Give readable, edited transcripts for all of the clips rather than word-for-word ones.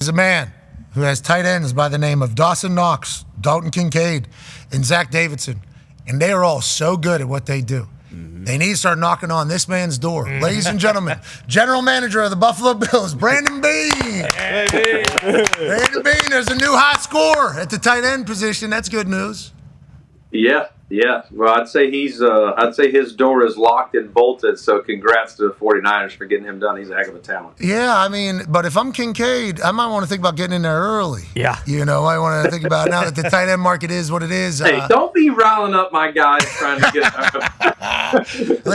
is a man who has tight ends by the name of Dawson Knox, Dalton Kincaid, and Zach Davidson. And they are all so good at what they do. They need to start knocking on this man's door. Ladies and gentlemen, General Manager of the Buffalo Bills, Brandon Beane. Brandon Beane, there's a new high score at the tight end position. That's good news. Yeah. Well, I'd say his door is locked and bolted, so congrats to the 49ers for getting him done. He's a heck of a talent. Yeah, I mean, but if I'm Kincaid, I might want to think about getting in there early. Yeah. I want to think about now that the tight end market is what it is. Hey, don't be riling up my guys trying to get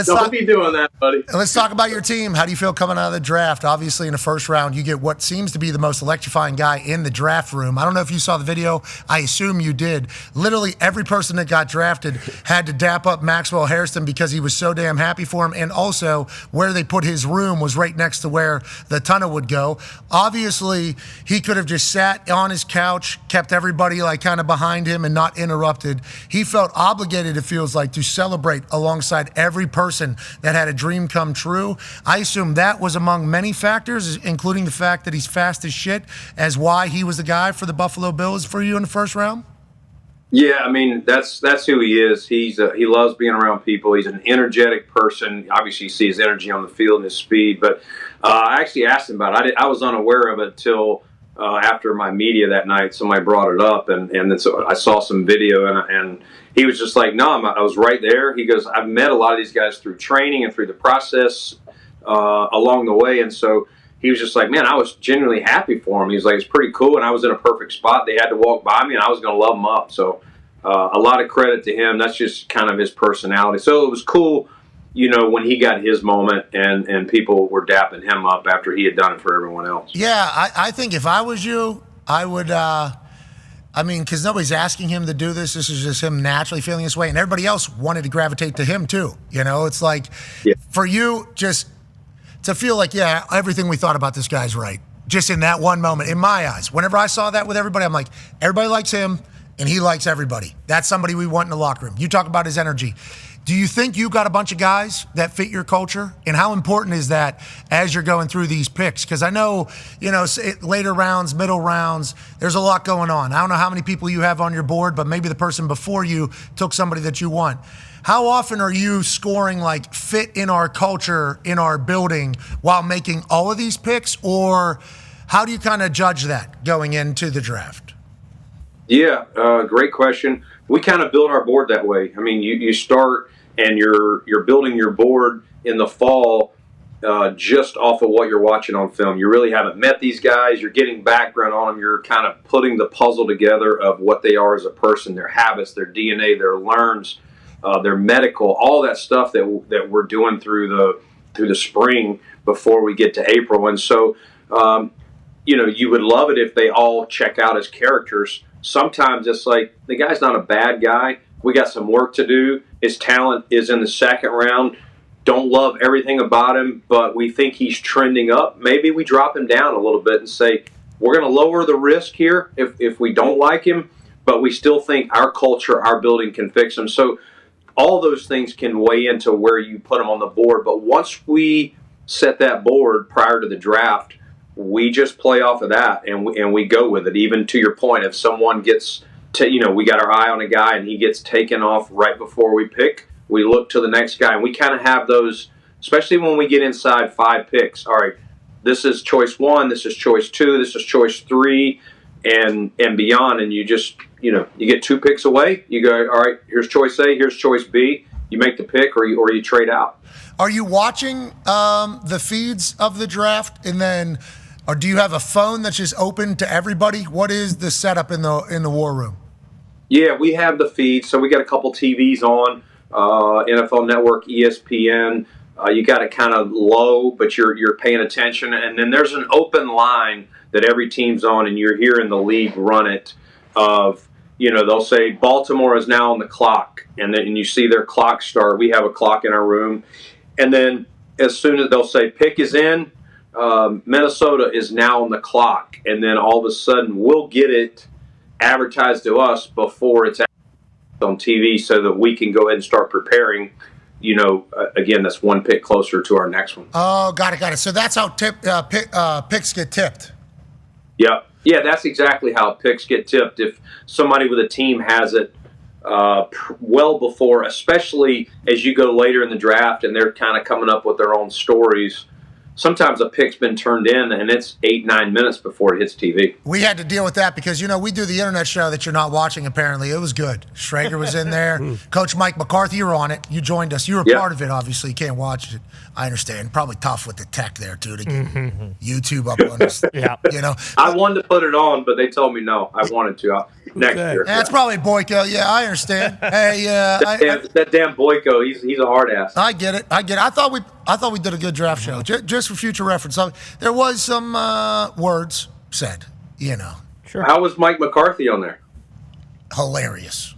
Don't be doing that, buddy. Let's talk about your team. How do you feel coming out of the draft? Obviously, in the first round, you get what seems to be the most electrifying guy in the draft room. I don't know if you saw the video. I assume you did. Literally every person that got drafted had to dap up Maxwell Hairston because he was so damn happy for him. And also, where they put his room was right next to where the tunnel would go. Obviously, he could have just sat on his couch, kept everybody like kind of behind him and not interrupted. He felt obligated, it feels like, to celebrate alongside every person that had a dream come true. I assume that was among many factors, including the fact that he's fast as shit, as why he was the guy for the Buffalo Bills for you in the first round? Yeah, I mean, that's who he is. He loves being around people. He's an energetic person. Obviously, you see his energy on the field and his speed. But I actually asked him about it. I was unaware of it until after my media that night. Somebody brought it up, and then so I saw some video, and he was just like, no, I was right there. He goes, I've met a lot of these guys through training and through the process along the way. And so he was just like, man, I was genuinely happy for him. He was like, it's pretty cool. And I was in a perfect spot. They had to walk by me, and I was going to love them up. So a lot of credit to him. That's just kind of his personality. So it was cool, when he got his moment and people were dapping him up after he had done it for everyone else. Yeah, I think if I was you, I would because nobody's asking him to do this. This is just him naturally feeling this way. And everybody else wanted to gravitate to him too. It's like for you just to feel like, yeah, everything we thought about this guy's right. Just in that one moment, in my eyes. Whenever I saw that with everybody, I'm like, everybody likes him, and he likes everybody. That's somebody we want in the locker room. You talk about his energy. Do you think you got a bunch of guys that fit your culture? And how important is that as you're going through these picks? Because I know, later rounds, middle rounds, there's a lot going on. I don't know how many people you have on your board, but maybe the person before you took somebody that you want. How often are you scoring like fit in our culture, in our building, while making all of these picks? Or how do you kind of judge that going into the draft? Yeah, great question. We kind of build our board that way. I mean, you start and you're building your board in the fall just off of what you're watching on film. You really haven't met these guys. You're getting background on them. You're kind of putting the puzzle together of what they are as a person, their habits, their DNA, their learns, their medical, all that stuff that we're doing through the spring before we get to April. And so, you would love it if they all check out as characters. Sometimes it's like, the guy's not a bad guy. We got some work to do. His talent is in the second round. Don't love everything about him, but we think he's trending up. Maybe we drop him down a little bit and say, we're going to lower the risk here if we don't like him, but we still think our culture, our building can fix him. So all those things can weigh into where you put him on the board. But once we set that board prior to the draft, we just play off of that and we go with it. Even to your point, if someone gets we got our eye on a guy and he gets taken off right before we pick, we look to the next guy. And we kind of have those, especially when we get inside 5 picks. All right, this is choice 1, this is choice 2, this is choice 3, and beyond. And you just, you get 2 picks away. You go, all right, here's choice A, here's choice B. You make the pick or you trade out. Are you watching the feeds of the draft, and then, or do you have a phone that's just open to everybody? What is the setup in the war room? Yeah, we have the feed. So we got a couple TVs on, NFL Network, ESPN. You got it kind of low, but you're paying attention. And then there's an open line that every team's on, and you're hearing the league run it. Of they'll say Baltimore is now on the clock, and then you see their clock start. We have a clock in our room, and then as soon as they'll say pick is in, Minnesota is now on the clock, and then all of a sudden we'll get it advertised to us before it's on TV so that we can go ahead and start preparing. Again, that's 1 pick closer to our next one. Oh, got it. So that's how picks get tipped. Yeah, that's exactly how picks get tipped. If somebody with a team has it well before, especially as you go later in the draft and they're kind of coming up with their own stories, sometimes a pick's been turned in and it's 8-9 minutes before it hits TV. We had to deal with that because, we do the internet show that you're not watching, apparently. It was good. Schrager was in there. Coach Mike McCarthy, you were on it. You joined us. You were part of it, obviously. You can't watch it. I understand. Probably tough with the tech there, too, to get YouTube up on us. I wanted to put it on, but they told me no. I wanted to next year. That's probably Boyko. Yeah, I understand. Hey, that damn Boyko, he's a hard ass. I get it. I thought we did a good draft show. Just for future reference. So there was some words said, Sure. How was Mike McCarthy on there? Hilarious.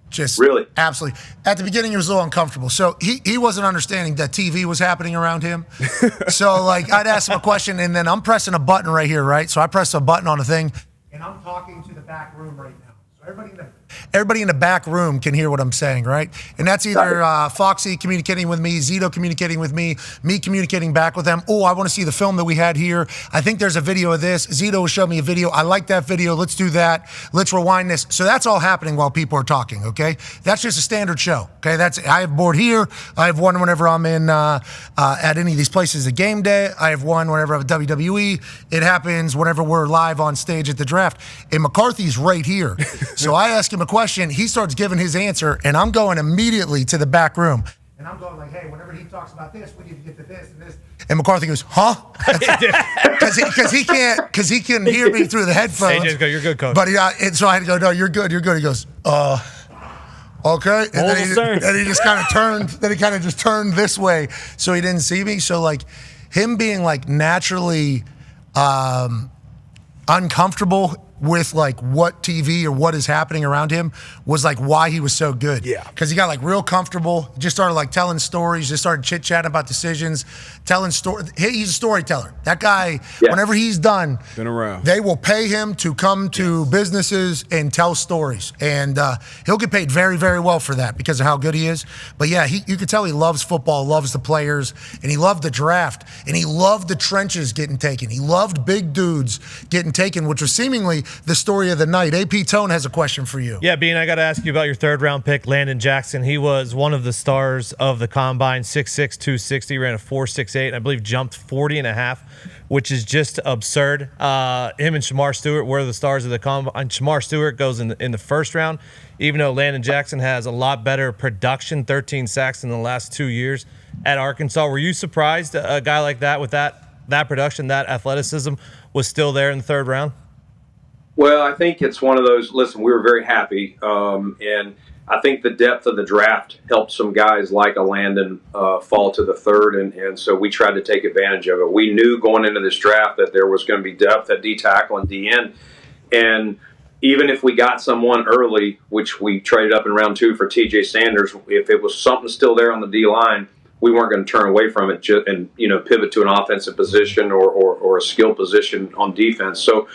Just really? Absolutely. At the beginning, he was a little uncomfortable. So he wasn't understanding that TV was happening around him. So, I'd ask him a question, and then I'm pressing a button right here, right? So I press a button on a thing, and I'm talking to the back room right now. So everybody in the back room can hear what I'm saying, right? And that's either Foxy communicating with me, Zito communicating with me communicating back with them. Oh, I want to see the film that we had here. I think there's a video of this. Zito will show me a video. I like that video. Let's do that. Let's rewind this. So that's all happening while people are talking, okay? That's just a standard show, okay? I have board here. I have one whenever I'm in at any of these places at game day. I have one whenever I'm at WWE. It happens whenever we're live on stage at the draft. And McCarthy's right here. So I ask him a question, he starts giving his answer, and I'm going immediately to the back room. And I'm going like, hey, whenever he talks about this, we need to get to this and this. And McCarthy goes, huh? Because he can hear me through the headphones. Hey, just go, you're good, coach. But and so I had to go, no, you're good. He goes, okay. And then he just kind of turned. Then he kind of just turned this way, so he didn't see me. So him being naturally uncomfortable with what TV or what is happening around him was why he was so good. Yeah. Because he got real comfortable, just started telling stories, just started chit-chatting about decisions, telling stories. He's a storyteller. That guy, whenever he's done, been around. They will pay him to come to businesses and tell stories. And he'll get paid very, very well for that because of how good he is. But yeah, you can tell he loves football, loves the players, and he loved the draft, and he loved the trenches getting taken. He loved big dudes getting taken, which was seemingly the story of the night. AP Tone has a question for you. Yeah, Beane, I got to ask you about your third-round pick, Landon Jackson. He was one of the stars of the Combine, 6'6", 260, ran a 4.68, and I believe jumped 40.5, which is just absurd. Him and Shamar Stewart were the stars of the Combine. Shamar Stewart goes in the first round, even though Landon Jackson has a lot better production, 13 sacks in the last 2 years at Arkansas. Were you surprised a guy like that with that production, that athleticism, was still there in the third round? Well, I think it's one of those. Listen, we were very happy, and I think the depth of the draft helped some guys like a Landon fall to the third, and so we tried to take advantage of it. We knew going into this draft that there was going to be depth at D tackle and D end, and even if we got someone early, which we traded up in round 2 for Shedeur Sanders, if it was something still there on the D line, we weren't going to turn away from it and pivot to an offensive position or a skill position on defense. So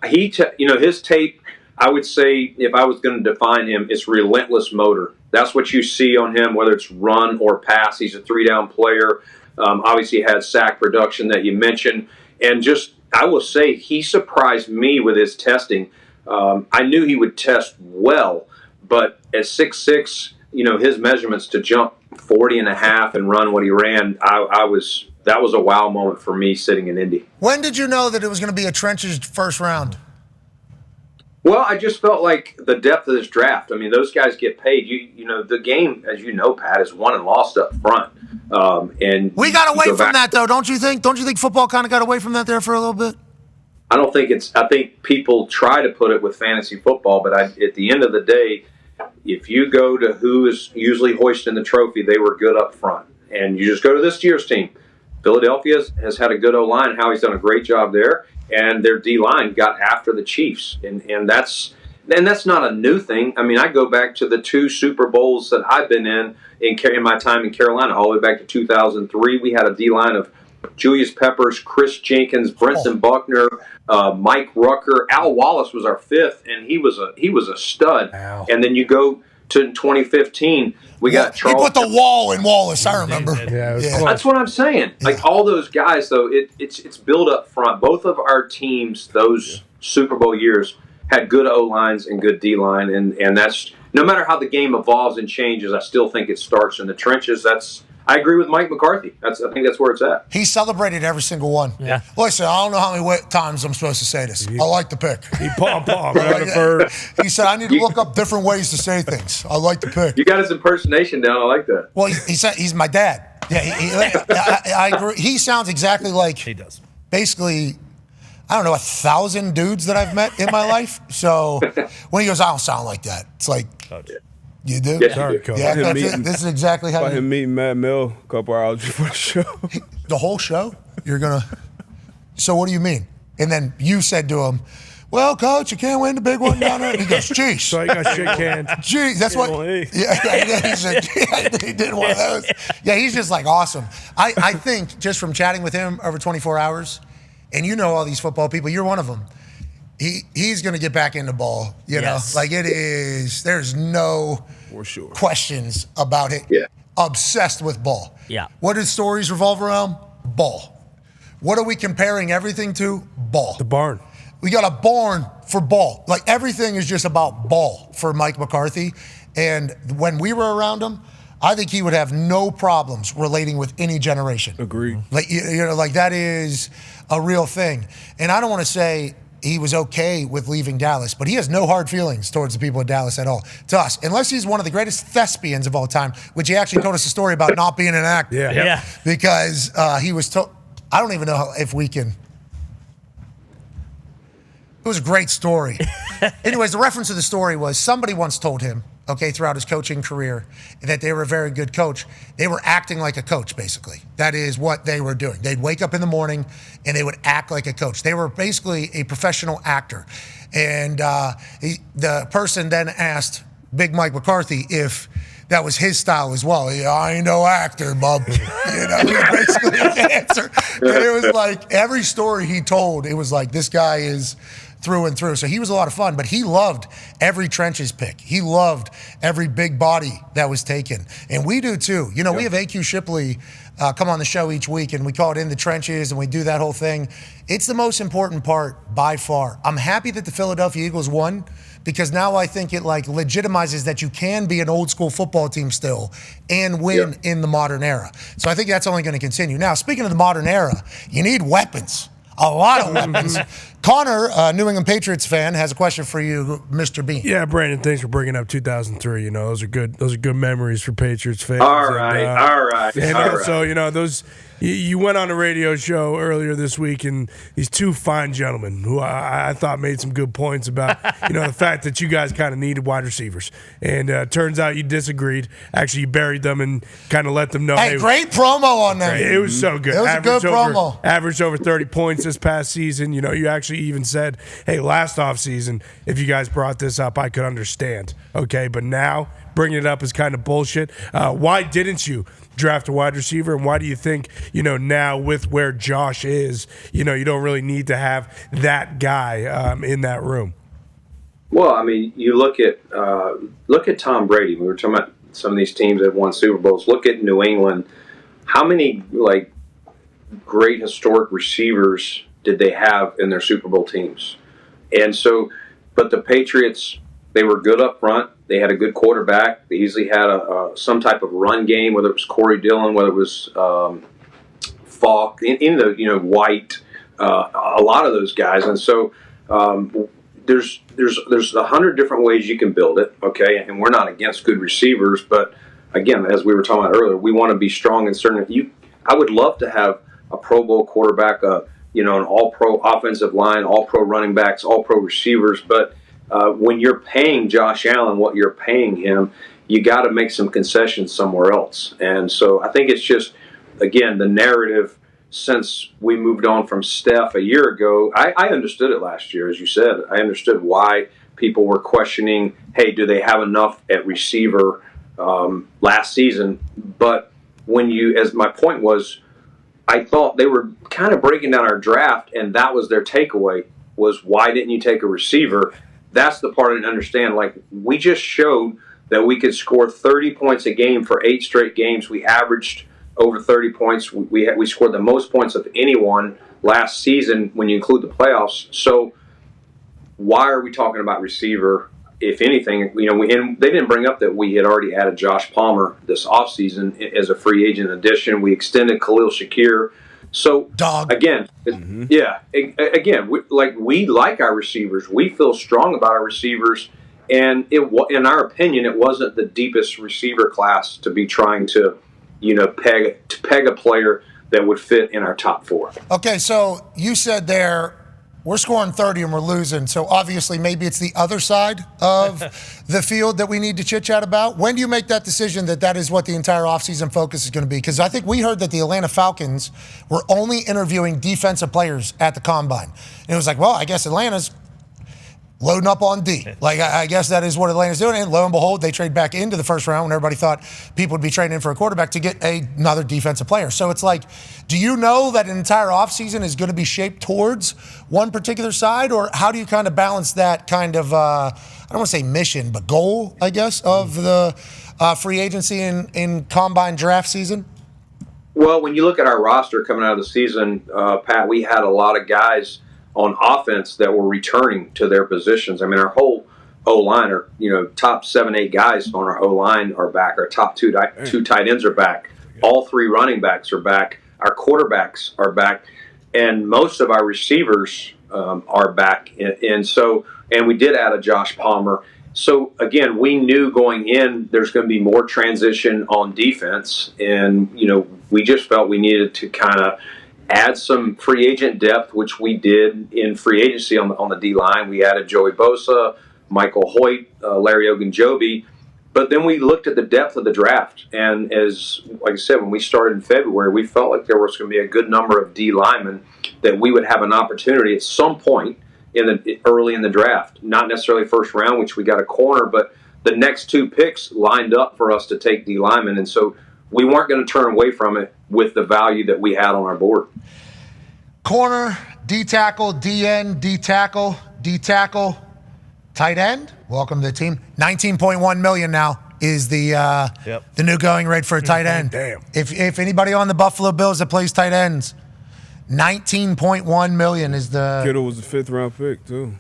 his tape, I would say, if I was going to define him, it's relentless motor. That's what you see on him, whether it's run or pass. He's a 3-down player. Obviously had sack production that you mentioned, and just I will say he surprised me with his testing. I knew he would test well, but at 6'6", his measurements to jump 40.5 and run what he ran, that was a wow moment for me sitting in Indy. When did you know that it was going to be a trenches first round? Well, I just felt like the depth of this draft. I mean, those guys get paid. The game, as you know, Pat, is won and lost up front. And we got away from that, though, don't you think? Don't you think football kind of got away from that there for a little bit? I don't think I think people try to put it with fantasy football, but at the end of the day, if you go to who is usually hoisting the trophy, they were good up front. And you just go to this year's team. Philadelphia has had a good O-line. Howie's done a great job there. And their D-line got after the Chiefs. And that's not a new thing. I mean, I go back to the 2 Super Bowls that I've been in my time in Carolina, all the way back to 2003. We had a D-line of Julius Peppers, Chris Jenkins, Brenton Buckner, Mike Rucker. Al Wallace was our 5th, and he was a stud. Wow. And then you go to 2015. We got Charles. He put the wall in Wallace. I remember. Yeah, That's what I'm saying. Like all those guys, though, it's built up front. Both of our teams, those Super Bowl years, had good O lines and good D line, and that's no matter how the game evolves and changes. I still think it starts in the trenches. I agree with Mike McCarthy. I think that's where it's at. He celebrated every single one. Yeah. Listen, I don't know how many times I'm supposed to say this. I like the pick. He pom-pom. He said, I need to look up different ways to say things. I like the pick. You got his impersonation down. I like that. Well, he said he's my dad. Yeah, I agree. He sounds exactly like He does. basically, I don't know, 1,000 dudes that I've met in my life. So when he goes, I don't sound like that. It's like, you do? Yes, Sorry, you do. Coach. Yeah, that's it. This is exactly how By you him meeting Matt Mill a couple hours before the show. the whole show? You're going to. So what do you mean? And then you said to him, well, Coach, you can't win the big one down there. And he goes, geez. So I got shake hands. Geez, that's what. Yeah, he said, he did one of those. Yeah, he's just like awesome. I think just from chatting with him over 24 hours, and you know all these football people, you're one of them. He's going to get back in the ball, you know? Like it is, there's no For sure. questions about it. Yeah. Obsessed with ball. Yeah. What do stories revolve around? Ball. What are we comparing everything to? Ball. The barn. We got a barn for ball. Like everything is just about ball for Mike McCarthy. And when we were around him, I think he would have no problems relating with any generation. Agreed. Like you know, like that is a real thing. And I don't want to say he was okay with leaving Dallas, but he has no hard feelings towards the people of Dallas at all. To us, unless he's one of the greatest thespians of all time, which he actually told us a story about not being an actor. Yeah. Because he was told. I don't even know if we can. It was a great story. Anyways, the reference to the story was somebody once told him, okay, throughout his coaching career, that they were a very good coach. They were acting like a coach, basically. That is what they were doing. They'd wake up in the morning and they would act like a coach. They were basically a professional actor. And the person then asked Big Mike McCarthy if that was his style as well. Yeah, I ain't no actor, bub. You know, basically his answer. And it was like every story he told, it was like this guy is through and through. So he was a lot of fun, but he loved every trenches pick. He loved every big body that was taken. And we do too. You know, we have AQ Shipley come on the show each week and we call it In the Trenches and we do that whole thing. It's the most important part by far. I'm happy that the Philadelphia Eagles won because now I think it like legitimizes that you can be an old school football team still and win in the modern era. So I think that's only going to continue. Now, speaking of the modern era, you need weapons. A lot of weapons. Connor, a New England Patriots fan, has a question for you, Mr. Beane. Yeah, Brandon, thanks for bringing up 2003. You know, those are good memories for Patriots fans. All right. And also, you know, you went on a radio show earlier this week, and these two fine gentlemen who I thought made some good points about, you know, the fact that you guys kind of needed wide receivers. And turns out you disagreed. Actually, you buried them and kind of let them know. Hey, great promo on them. It was so good. It was a good promo. Averaged over 30 points this past season. You know, you actually even said, hey, last offseason, if you guys brought this up, I could understand. Okay, but now bringing it up is kind of bullshit. Why didn't you draft a wide receiver, and why do you think, you know, now with where Josh is, you know, you don't really need to have that guy in that room? Well, I mean, you look at Tom Brady. We were talking about some of these teams that won Super Bowls. Look at New England. How many like great historic receivers did they have in their Super Bowl teams? And so, but the Patriots, they were good up front. They had a good quarterback. They easily had some type of run game, whether it was Corey Dillon, whether it was Falk, White, a lot of those guys. And so there's 100 different ways you can build it, okay? And we're not against good receivers, but again, as we were talking about earlier, we want to be strong in certain. I would love to have a Pro Bowl quarterback, an All-Pro offensive line, All-Pro running backs, All-Pro receivers, but when you're paying Josh Allen what you're paying him, you got to make some concessions somewhere else. And so I think it's just, again, the narrative since we moved on from Steph a year ago. I understood it last year, as you said. I understood why people were questioning, hey, do they have enough at receiver last season? But as my point was, I thought they were kind of breaking down our draft, and that was their takeaway, was why didn't you take a receiver? That's the part I didn't understand. Like, we just showed that we could score 30 points a game for 8 straight games. We averaged over 30 points. We scored the most points of anyone last season when you include the playoffs. So why are we talking about receiver? If anything, and they didn't bring up that we had already added Josh Palmer this offseason as a free agent addition. We extended Khalil Shakir. So again, we like our receivers. We feel strong about our receivers, and in our opinion, it wasn't the deepest receiver class to be trying to, peg a player that would fit in our top 4. Okay, so you said there, we're scoring 30 and we're losing. So obviously maybe it's the other side of the field that we need to chit-chat about. When do you make that decision that is what the entire offseason focus is going to be? Because I think we heard that the Atlanta Falcons were only interviewing defensive players at the Combine. And it was like, well, I guess Atlanta's loading up on D. Like, I guess that is what Atlanta's doing. And lo and behold, they trade back into the first round when everybody thought people would be trading in for a quarterback to get another defensive player. So it's like, do you know that an entire offseason is going to be shaped towards one particular side? Or how do you kind of balance that kind of, I don't want to say mission, but goal, I guess, of the free agency in Combine draft season? Well, when you look at our roster coming out of the season, Pat, we had a lot of guys on offense that were returning to their positions. I mean, our whole O-line, or top 7-8 guys on our O-line are back. Our top two tight ends are back. All 3 running backs are back. Our quarterbacks are back, and most of our receivers are back. And we did add a Josh Palmer. So again, we knew going in there's going to be more transition on defense, and we just felt we needed to kind of add some free agent depth, which we did in free agency on the D-line. We added Joey Bosa, Michael Hoyt, Larry Ogunjobi. But then we looked at the depth of the draft. And like I said, when we started in February, we felt like there was going to be a good number of D linemen that we would have an opportunity at some point early in the draft. Not necessarily first round, which we got a corner, but the next 2 picks lined up for us to take D linemen. And so we weren't going to turn away from it with the value that we had on our board. Corner, D-tackle, D-end, D-tackle, D-tackle, tight end. Welcome to the team. $19.1 million now is the new going rate for a tight end. Damn. If anybody on the Buffalo Bills that plays tight ends, $19.1 million is the. Kittle was the 5th round pick too.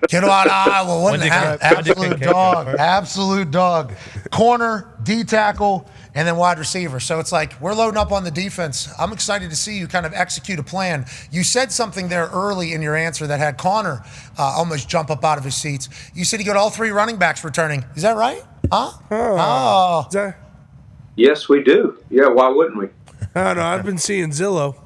Kittle out of Iowa, wasn't it? Absolute dog. Corner, D-tackle, and then wide receiver. So it's like we're loading up on the defense. I'm excited to see you kind of execute a plan. You said something there early in your answer that had Connor almost jump up out of his seats. You said you got all 3 running backs returning. Is that right? Huh? Yes, we do. Yeah, why wouldn't we? I don't know. I've been seeing Zillow.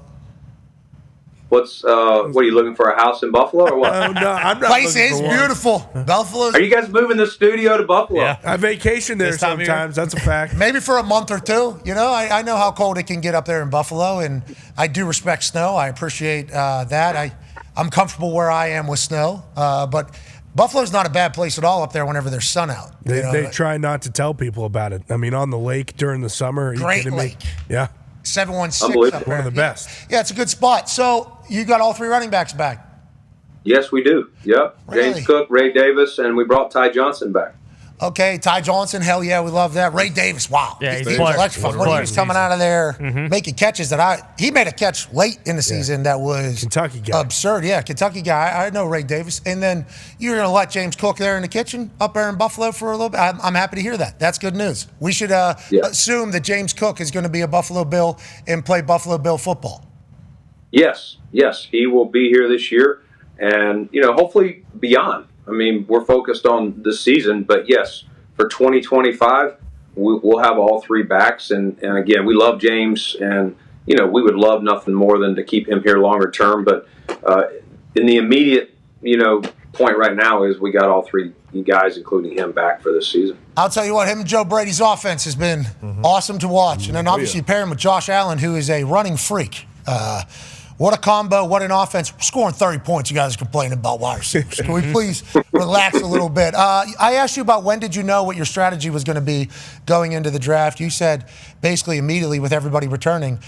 What are you looking for, a house in Buffalo or what? No, I'm not. Place is beautiful. Buffalo's. Are you guys moving the studio to Buffalo? Yeah. I vacation there This time of sometimes. That's a fact. Maybe for a month or 2. I know how cold it can get up there in Buffalo, and I do respect snow. I appreciate that. I'm comfortable where I am with snow, but Buffalo's not a bad place at all up there whenever there's sun out. They try not to tell people about it. I mean, on the lake during the summer. Are you Great kidding lake. Me? Yeah. 716 up there. One of the best. Yeah, it's a good spot. So you got all 3 running backs back. Yes, we do. Yep. Really? James Cook, Ray Davis, and we brought Ty Johnson back. Okay, Ty Johnson, hell yeah, we love that. Ray Davis, wow. Yeah, he's he a was player. electrifying. When he was coming out of there making catches he made a catch late in the season that was Kentucky guy. absurd. Yeah, Kentucky guy. I know Ray Davis. And then you're going to let James Cook there in the kitchen up there in Buffalo for a little bit. I'm happy to hear that. That's good news. We should assume that James Cook is going to be a Buffalo Bill and play Buffalo Bill football. Yes, he will be here this year, and hopefully beyond. I mean, we're focused on this season, but yes, for 2025, we'll have all 3 backs, and again, we love James, and we would love nothing more than to keep him here longer term. But in the immediate point right now is we got all 3 guys, including him, back for this season. I'll tell you what, him and Joe Brady's offense has been awesome to watch, and then obviously pair him with Josh Allen, who is a running freak. What a combo, what an offense. We're scoring 30 points. You guys are complaining about wide receivers. Can we please relax a little bit? I asked you about when did you know what your strategy was going to be going into the draft. You said basically immediately with everybody returning.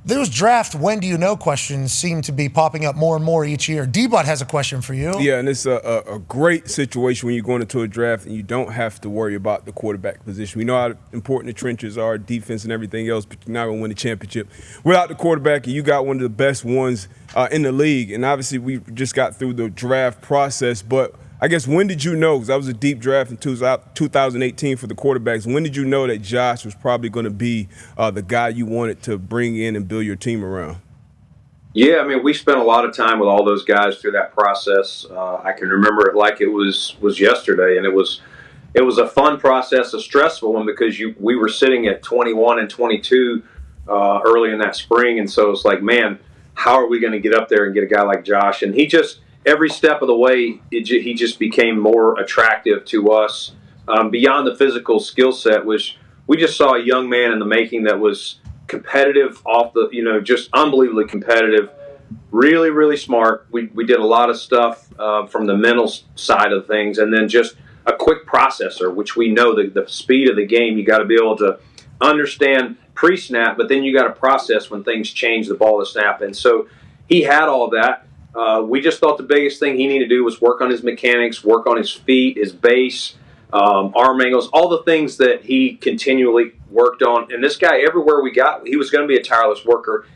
Those draft when do you know questions seem to be popping up more and more each year. D-Bot has a question for you. Yeah, and it's a great situation when you're going into a draft and you don't have to worry about the quarterback position. We know how important the trenches are, defense and everything else, but you're not going to win the championship without the quarterback, and you got one of the best ones in the league. And obviously we just got through the draft process, but I guess when did you know, because that was a deep draft in 2018 for the quarterbacks, when did you know that Josh was probably going to be the guy you wanted to bring in and build your team around? Yeah, I mean, we spent a lot of time with all those guys through that process. I can remember it like it was yesterday, and it was a fun process, a stressful one, because we were sitting at 21 and 22 early in that spring, and so it's like, man, how are we going to get up there and get a guy like Josh? And he just, every step of the way, he just became more attractive to us. Beyond the physical skill set, which we just saw a young man in the making that was competitive just unbelievably competitive, really, really smart. We did a lot of stuff from the mental side of things, and then just a quick processor, which we know the speed of the game, you got to be able to understand pre-snap, but then you got to process when things change the ball to snap. And so he had all that. We just thought the biggest thing he needed to do was work on his mechanics, work on his feet, his base, arm angles, all the things that he continually worked on. And this guy, everywhere we got, he was going to be a tireless worker.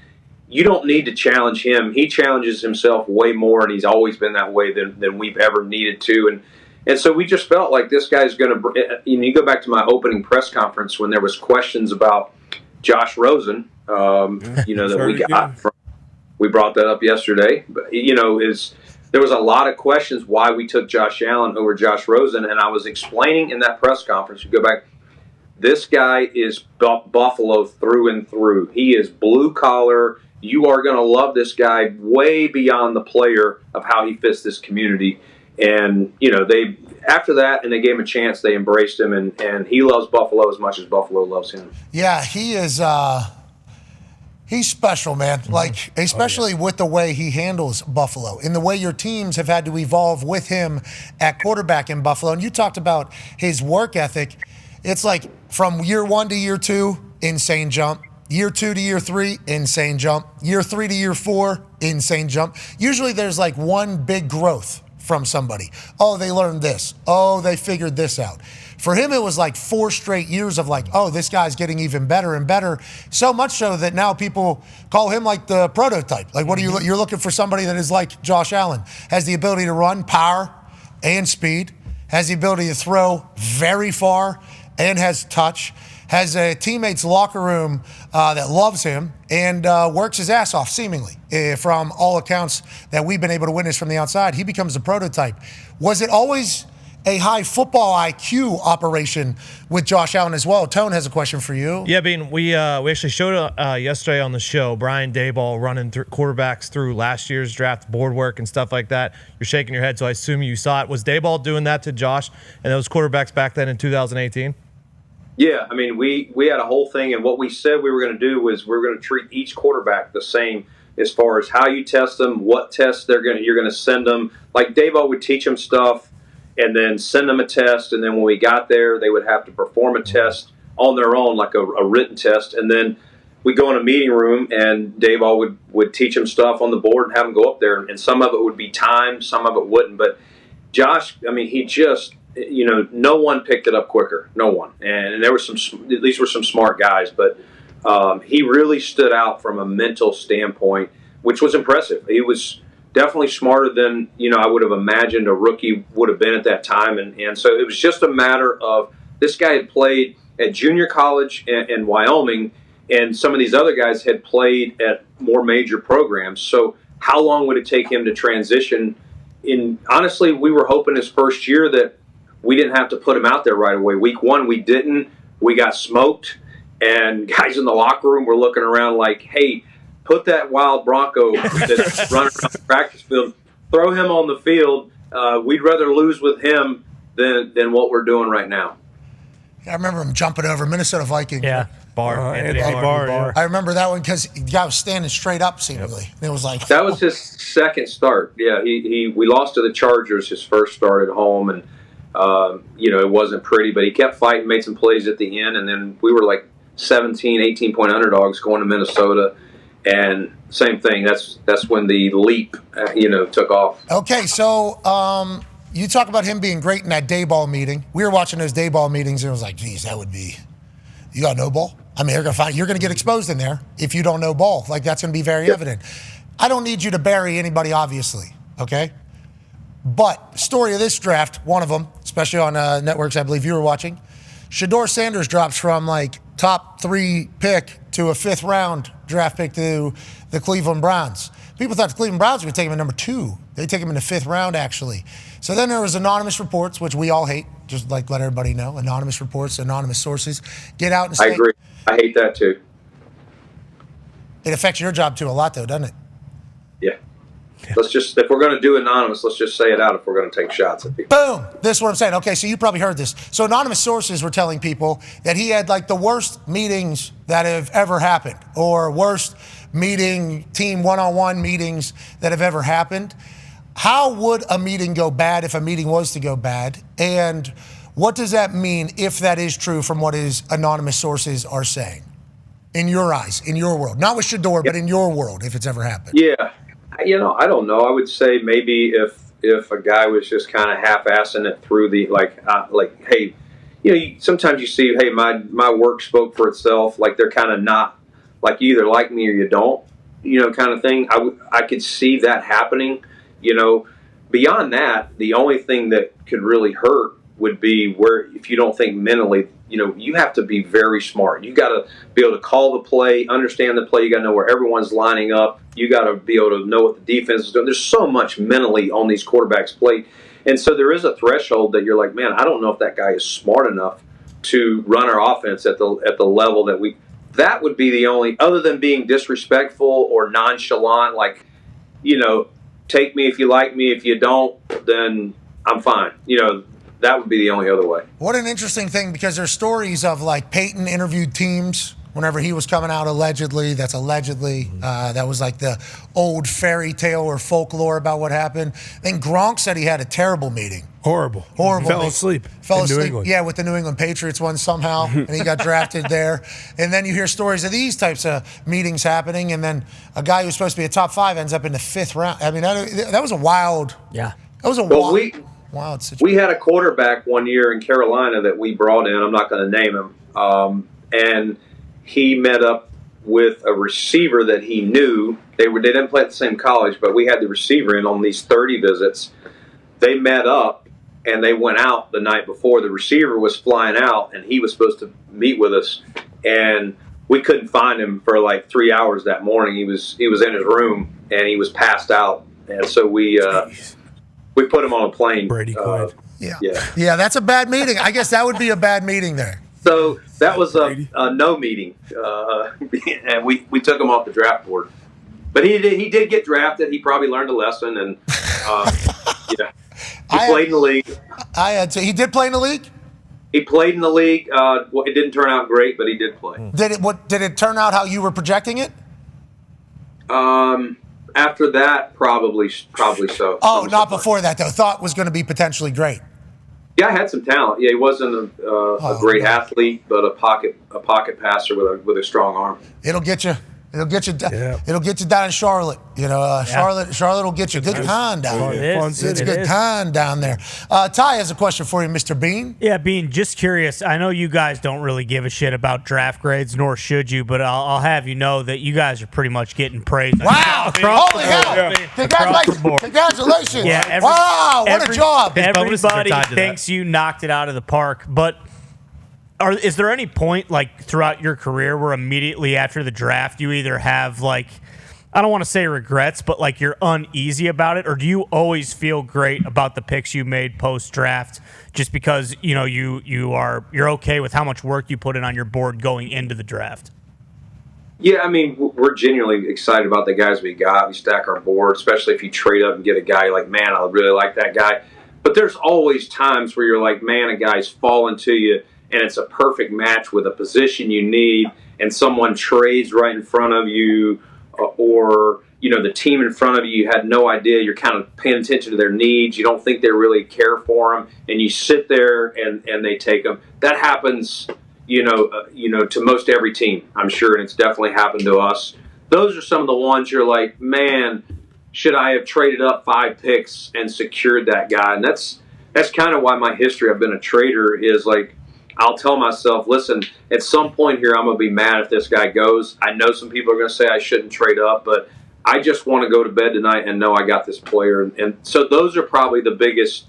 You don't need to challenge him. He challenges himself way more, and he's always been that way than we've ever needed to. And so we just felt like this guy's going to – you go back to my opening press conference when there was questions about Josh Rosen, that we got from – we brought that up yesterday. But, there was a lot of questions why we took Josh Allen over Josh Rosen, and I was explaining in that press conference, you go back, this guy is Buffalo through and through. He is blue collar. You are going to love this guy way beyond the player of how he fits this community. And, they after that, and they gave him a chance, they embraced him, and he loves Buffalo as much as Buffalo loves him. Yeah, he is he's special, man. Like, especially with the way he handles Buffalo and the way your teams have had to evolve with him at quarterback in Buffalo. And you talked about his work ethic. It's like from year 1 to year 2, insane jump. Year 2 to year 3, insane jump. Year 3 to year 4, insane jump. Usually there's like one big growth from somebody. Oh, they learned this. Oh, they figured this out. For him, it was like 4 straight years of like, oh, this guy's getting even better and better. So much so that now people call him like the prototype. Like, what are you're looking for somebody that is like Josh Allen, has the ability to run, power, and speed, has the ability to throw very far, and has touch, has a teammates locker room that loves him and works his ass off, seemingly. From all accounts that we've been able to witness from the outside, he becomes a prototype. Was it always a high football IQ operation with Josh Allen as well? Tone has a question for you. Yeah, Beane, we actually showed yesterday on the show Brian Daboll running through quarterbacks through last year's draft board work and stuff like that. You're shaking your head, so I assume you saw it. Was Daboll doing that to Josh and those quarterbacks back then in 2018? Yeah, I mean, we had a whole thing, and what we said we were going to do was we were going to treat each quarterback the same as far as how you test them, what tests you're going to send them. Like Daboll would teach them stuff and then send them a test, and then when we got there, they would have to perform a test on their own, like a written test, and then we go in a meeting room, and Daboll would teach them stuff on the board and have them go up there, and some of it would be timed, some of it wouldn't. But Josh, I mean, he just, no one picked it up quicker, no one. And there were these were some smart guys, but he really stood out from a mental standpoint, which was impressive. He was definitely smarter than, I would have imagined a rookie would have been at that time. And so it was just a matter of this guy had played at junior college in Wyoming, and some of these other guys had played at more major programs. So how long would it take him to transition? Honestly, we were hoping his first year that we didn't have to put him out there right away. Week 1, we didn't. We got smoked, and guys in the locker room were looking around like, hey, put that wild Bronco that's running around the practice field, throw him on the field. We'd rather lose with him than what we're doing right now. I remember him jumping over Minnesota Vikings. Yeah, Anthony Barr. I remember that one because the guy was standing straight up, seemingly. Yep. It was like that was his second start. Yeah, we lost to the Chargers his first start at home, and it wasn't pretty, but he kept fighting, made some plays at the end, and then we were like 17, 18-point underdogs going to Minnesota. And same thing. That's when the leap, took off. Okay, so you talk about him being great in that day ball meeting. We were watching those day ball meetings, and it was like, geez, that would be. You got no ball? I mean, you're gonna get exposed in there if you don't know ball. Like, that's gonna be very evident. I don't need you to bury anybody, obviously. Okay. But story of this draft, one of them, especially on networks, I believe you were watching. Shedeur Sanders drops from like top 3 pick to a 5th round draft pick to the Cleveland Browns. People thought the Cleveland Browns would take him at number 2. They take him in the 5th round, actually. So then there was anonymous reports, which we all hate. Just like let everybody know, anonymous reports, anonymous sources get out and say. I agree. I hate that too. It affects your job too a lot, though, doesn't it? Yeah. Let's just, if we're going to do anonymous, let's just say it out if we're going to take shots at people. Boom. This is what I'm saying. Okay, so you probably heard this. So anonymous sources were telling people that he had like the worst meetings that have ever happened, or worst team one-on-one meetings that have ever happened. How would a meeting go bad if a meeting was to go bad? And what does that mean if that is true from what his anonymous sources are saying? In your eyes, in your world. Not with Shedeur, but in your world, if it's ever happened. Yeah. I don't know. I would say maybe if a guy was just kind of half-assing it through the, hey, sometimes you see, hey, my work spoke for itself. Like, they're kind of not, like, you either like me or you don't, kind of thing. I could see that happening. Beyond that, the only thing that could really hurt would be where, if you don't think mentally, you have to be very smart. You got to be able to call the play, understand the play. You got to know where everyone's lining up. You got to be able to know what the defense is doing. There's so much mentally on these quarterbacks' plate. And so there is a threshold that you're like, man, I don't know if that guy is smart enough to run our offense at the level that would be the only, other than being disrespectful or nonchalant, like, take me if you like me. If you don't, then I'm fine. That would be the only other way. What an interesting thing, because there's stories of like Peyton interviewed teams whenever he was coming out allegedly. That's allegedly. That was like the old fairy tale or folklore about what happened. Then Gronk said he had a terrible meeting. Horrible. Fell asleep. New England. Yeah, with the New England Patriots one somehow, and he got drafted there. And then you hear stories of these types of meetings happening, and then a guy who's supposed to be a top 5 ends up in the 5th round. I mean, that was a wild. Yeah. That was a wild situation. We had a quarterback one year in Carolina that we brought in. I'm not going to name him. And he met up with a receiver that he knew. They didn't play at the same college, but we had the receiver in on these 30 visits. They met up, and they went out the night before. The receiver was flying out, and he was supposed to meet with us. And we couldn't find him for like 3 hours that morning. He was in his room, and he was passed out. And so we put him on a plane. Brady quit. Yeah, that's a bad meeting. I guess that would be a bad meeting there. So that was a no meeting, and we took him off the draft board. But he did get drafted. He probably learned a lesson, and he played in the league. He did play in the league? He played in the league. It didn't turn out great, but he did play. Did it turn out how you were projecting it? After that, probably so. Oh, not before that, though. Thought was going to be potentially great. Yeah, I had some talent. Yeah, he wasn't a great athlete, but a pocket passer with a strong arm. It'll get you. It'll get you. It'll get you down in Charlotte. Charlotte will get you. Good con down there. It's a good con down there. Ty has a question for you, Mr. Beane. Yeah, Beane. Just curious. I know you guys don't really give a shit about draft grades, nor should you. But I'll have you know that you guys are pretty much getting praised. Wow! Holy hell! Congratulations! Yeah. Wow! What a job! Everybody thinks you knocked it out of the park, but. Is there any point, like, throughout your career where immediately after the draft you either have, like, I don't want to say regrets, but, like, you're uneasy about it? Or do you always feel great about the picks you made post-draft just because, you're okay with how much work you put in on your board going into the draft? Yeah, I mean, we're genuinely excited about the guys we got. We stack our board, especially if you trade up and get a guy like, man, I really like that guy. But there's always times where you're like, man, a guy's falling to you, and it's a perfect match with a position you need, and someone trades right in front of you, or the team in front of you had no idea. You're kind of paying attention to their needs. You don't think they really care for them, and you sit there and they take them. That happens, to most every team, I'm sure, and it's definitely happened to us. those are some of the ones you're like, man, should I have traded up 5 picks and secured that guy? And that's kind of why my history, I've been a trader, is like, I'll tell myself, listen, at some point here, I'm going to be mad if this guy goes. I know some people are going to say I shouldn't trade up, but I just want to go to bed tonight and know I got this player. And so those are probably the biggest,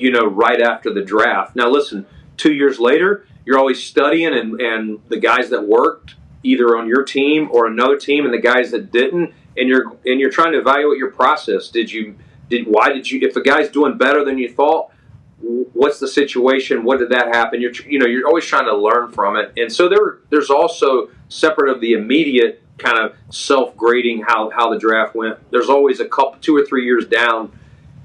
right after the draft. Now, listen, 2 years later, you're always studying and the guys that worked either on your team or another team and the guys that didn't, and you're trying to evaluate your process. If a guy's doing better than you thought, what's the situation? What did that happen? You're always trying to learn from it. And so there's also, separate of the immediate kind of self-grading how the draft went, there's always a couple, 2 or 3 years down.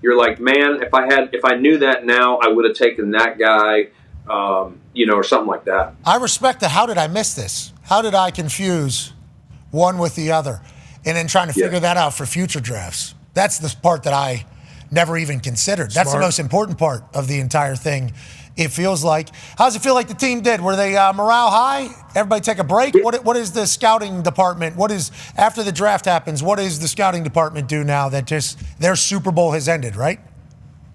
You're like, man, if I knew that now, I would have taken that guy, or something like that. I respect how did I miss this? How did I confuse one with the other? And then trying to figure that out for future drafts. That's the part that I never even considered. That's the most important part of the entire thing, it feels like. How does it feel like the team did? Were they morale high? Everybody take a break? What is the scouting department? After the draft happens, what does the scouting department do now that their Super Bowl has ended, right?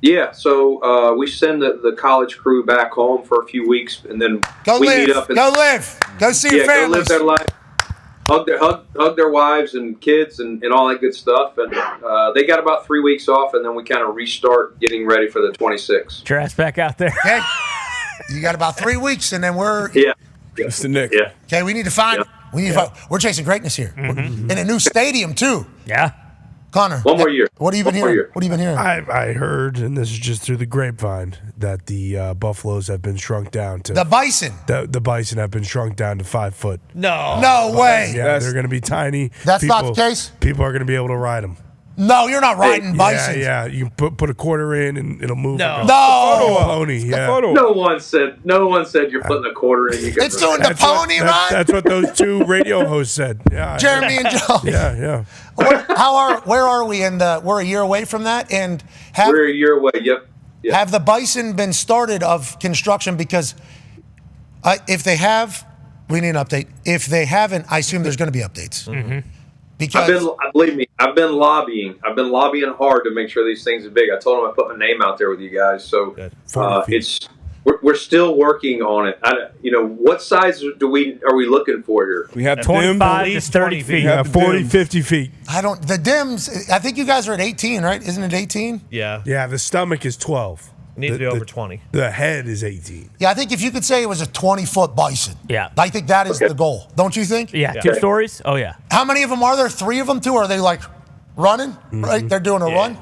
Yeah, so we send the college crew back home for a few weeks, and then we meet up. Go see your families. Go live their life. Hug their wives and kids and all that good stuff. And they got about 3 weeks off, and then we kind of restart getting ready for the 26th. Get your ass back out there. Okay. You got about 3 weeks, and then we're It's the Nick. Yeah. Okay, we need to find. We're chasing greatness here in a new stadium too. Yeah. Mm-hmm. Connor, One more year. What have you been hearing? What have you been hearing? I heard, and this is just through the grapevine, that the Buffaloes have been shrunk down to The Bison. The Bison have been shrunk down to 5 foot. No way. Yeah, they're going to be tiny. That's not the case? People are going to be able to ride them. No, you're not riding Bison. Yeah. You can put a quarter in and it'll move. No. Like a No. pony. Yeah. No one said you're putting a quarter in. It's doing the pony ride. That's what those 2 radio hosts said. Yeah, Jeremy and Joe. Yeah. Where are we we're a year away from that, and We're a year away. Yep. have the Bison been started of construction? Because if they have, we need an update. If they haven't, I assume there's going to be updates. Mm-hmm. Because believe me, I've been lobbying hard to make sure these things are big. I told them I put my name out there with you guys, so we're still working on it. What size are we looking for here? We have 25 to 30 feet. Yeah, 40, 50 feet. the Dims, I think you guys are at 18, right? Isn't it 18? Yeah. Yeah, the stomach is 12. Need to be over 20. The head is 18. Yeah, I think if you could say it was a 20-foot bison. Yeah. I think that is the goal. Don't you think? Yeah. 2 stories? Oh, yeah. How many of them are there? 3 of them, too? Are they like running? Mm-hmm. Right? They're doing a run?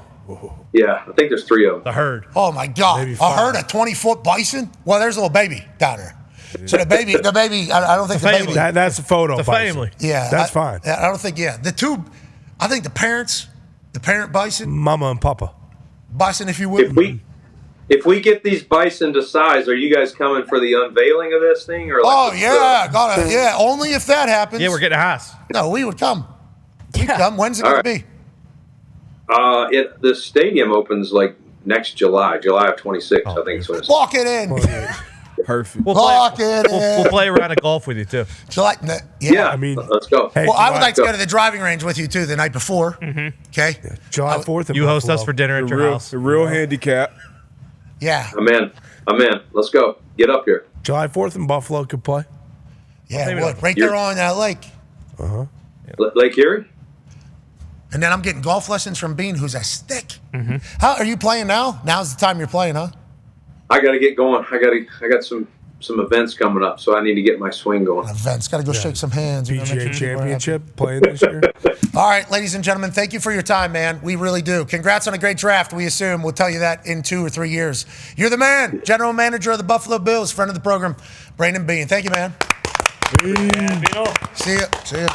Yeah, I think there's 3 of them. The herd. Oh, my God. Maybe A 5. herd, a 20-foot bison? Well, there's a little baby down there. So the baby, I don't think the baby. That's a photo. The bison. family. Yeah. That's fine. I don't think, I think the parent bison, Mama and Papa. bison, if you will. If we get these bison to size, are you guys coming for the unveiling of this thing? Or Only if that happens. Yeah, we're getting a house. No, we would come. We'd come. When's it going to be? The stadium opens like next July of 26th. I think it's when it's. Walk it in. Perfect. Lock it in. We'll play a round of golf with you, too. July, Yeah, I mean, let's go. Hey, well, I would like to go to the driving range with you, too, the night before. Mm-hmm. Okay? July 4th. in You host Buffalo. us for dinner at your house. The real handicap. Yeah. I'm in. Let's go. Get up here. July 4th in Buffalo could play. Yeah, Maybe it would. not. Right there on that lake. Lake Erie? And then I'm getting golf lessons from Beane, who's a stick. Mm-hmm. How are you playing now? Now's the time you're playing, huh? I got to get going. I got some events coming up, so I need to get my swing going. Events. Got to go shake some hands. PGA Championship playing this year. All right, ladies and gentlemen, thank you for your time, man. We really do. Congrats on a great draft, we assume. We'll tell you that in 2 or 3 years. You're the man. General manager of the Buffalo Bills, friend of the program, Brandon Beane. Thank you, man. Yeah, See ya.